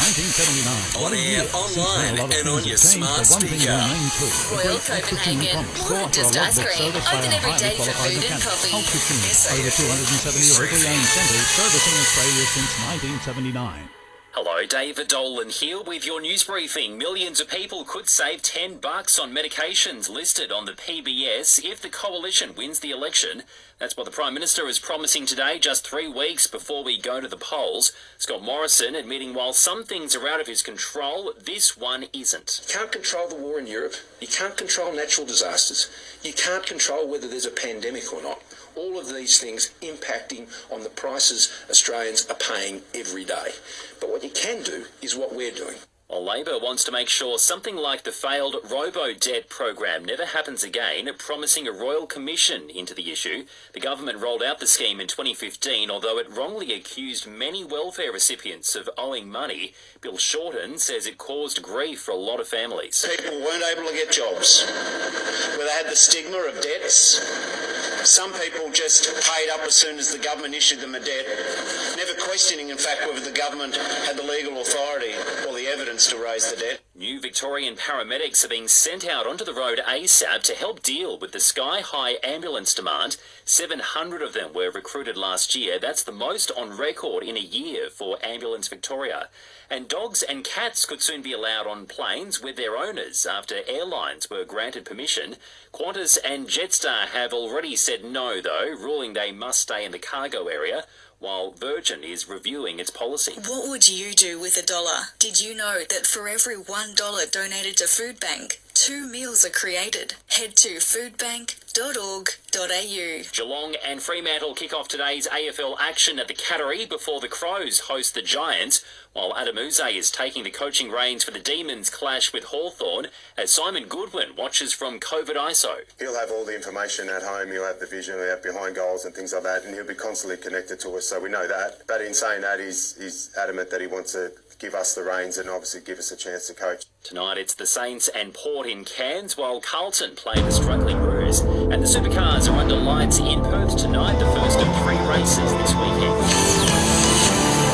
1979. On air, online and on your smart speaker. Royal Copenhagen, more than just ice cream. Open every day for food and coffee. Over 270 locally owned centres servicing Australia since 1979. Hello, David Dollen here with your news briefing. Millions of people could save $10 on medications listed on the PBS if the coalition wins the election. That's what the Prime Minister is promising today, just 3 weeks before we go to the polls. Scott Morrison admitting while some things are out of his control, this one isn't. You can't control the war in Europe. You can't control natural disasters. You can't control whether there's a pandemic or not. All of these things impacting on the prices Australians are paying every day. But what you can do is what we're doing. While Labor wants to make sure something like the failed robo-debt program never happens again, promising a royal commission into the issue. The government rolled out the scheme in 2015, although it wrongly accused many welfare recipients of owing money. Bill Shorten says it caused grief for a lot of families. People weren't able to get jobs, where they had the stigma of debts. Some people just paid up as soon as the government issued them a debt, never questioning, in fact, whether the government had the legal authority or the evidence to raise the debt. New Victorian paramedics are being sent out onto the road ASAP to help deal with the sky-high ambulance demand. 700 of them were recruited last year. That's the most on record in a year for Ambulance Victoria. And dogs and cats could soon be allowed on planes with their owners after airlines were granted permission. Qantas and Jetstar have already said no, though, ruling they must stay in the cargo area, while Virgin is reviewing its policy. What would you do with $1? Did you know that for every $1 donated to Food Bank, 2 meals are created? Head to foodbank.org.au. Geelong and Fremantle kick off today's AFL action at the Cattery before the Crows host the Giants, while Adamuze is taking the coaching reins for the Demons clash with Hawthorn as Simon Goodwin watches from COVID ISO. He'll have all the information at home, he'll have the vision, he'll have behind goals and things like that, and he'll be constantly connected to us, so we know that. But in saying that, he's adamant that he wants to give us the reins and obviously give us a chance to coach. Tonight it's the Saints and Port in Cairns, while Carlton play the struggling Roos. And the Supercars are under lights in Perth tonight, the first of 3 races this weekend.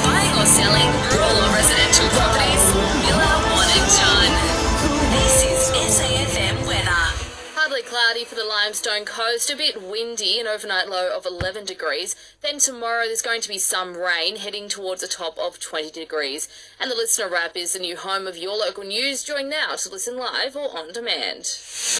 Buying or selling, rural or residential properties, Miller, one and John. This is SAFM weather. Partly cloudy for the Limestone coast, a bit windy, an overnight low of 11 degrees. Then tomorrow there's going to be some rain, heading towards a top of 20 degrees. And the Listener Wrap is the new home of your local news. Join now to listen live or on demand.